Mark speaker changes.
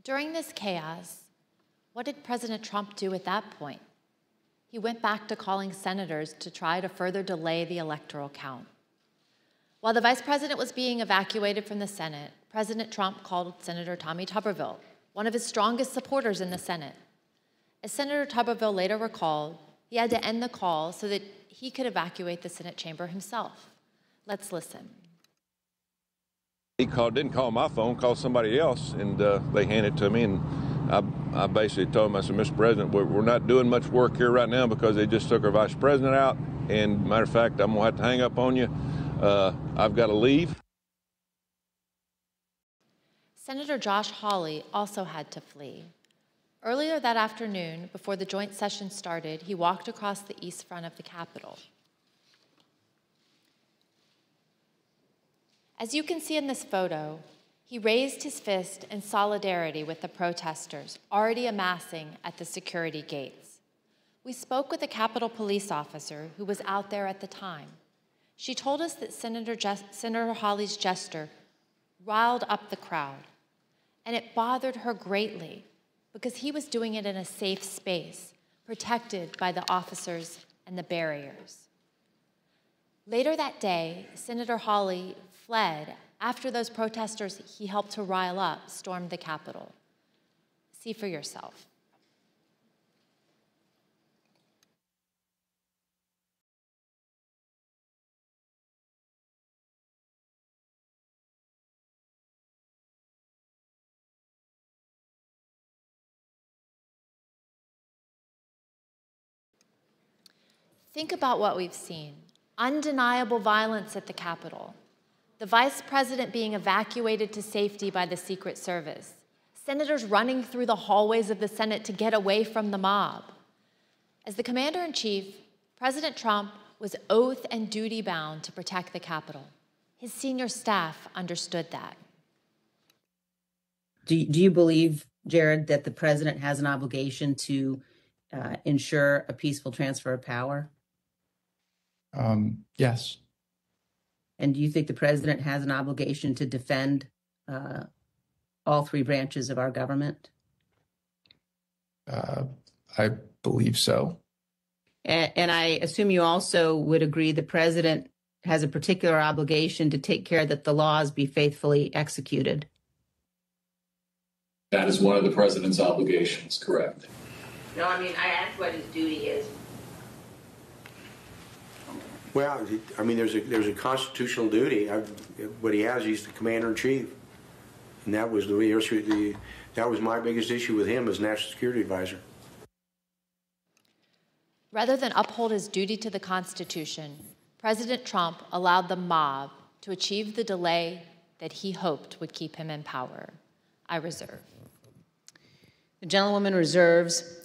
Speaker 1: During this chaos, what did President Trump do at that point? He went back to calling senators to try to further delay the electoral count. While the vice president was being evacuated from the Senate, President Trump called Senator Tommy Tuberville, one of his strongest supporters in the Senate. As Senator Tuberville later recalled, he had to end the call so that he could evacuate the Senate chamber himself. Let's listen.
Speaker 2: He didn't call my phone, called somebody else, and they handed it to me. And I basically told him, I said, Mr. President, we're not doing much work here right now because they just took our vice president out. And matter of fact, I'm going to have to hang up on you. I've got to leave.
Speaker 1: Senator Josh Hawley also had to flee. Earlier that afternoon, before the joint session started, he walked across the east front of the Capitol. As you can see in this photo, he raised his fist in solidarity with the protesters already amassing at the security gates. We spoke with a Capitol police officer who was out there at the time. She told us that Senator Hawley's Jester riled up the crowd, and it bothered her greatly because he was doing it in a safe space, protected by the officers and the barriers. Later that day, Senator Hawley fled after those protesters he helped to rile up stormed the Capitol. See for yourself. Think about what we've seen. Undeniable violence at the Capitol. The vice president being evacuated to safety by the Secret Service. Senators running through the hallways of the Senate to get away from the mob. As the commander-in-chief, President Trump was oath and duty bound to protect the Capitol. His senior staff understood that.
Speaker 3: Do you believe, Jared, that the president has an obligation to ensure a peaceful transfer of power?
Speaker 4: Yes.
Speaker 3: And do you think the president has an obligation to defend all three branches of our government?
Speaker 4: I believe so.
Speaker 3: And I assume you also would agree the president has a particular obligation to take care that the laws be faithfully executed.
Speaker 5: That is one of the president's obligations, correct?
Speaker 3: No, I mean, I asked what his duty is.
Speaker 6: Well, I mean, there's a constitutional duty. What he has, he's the commander-in-chief, and that was that was my biggest issue with him as national security advisor.
Speaker 1: Rather than uphold his duty to the Constitution, President Trump allowed the mob to achieve the delay that he hoped would keep him in power. I reserve.
Speaker 3: The gentlewoman reserves.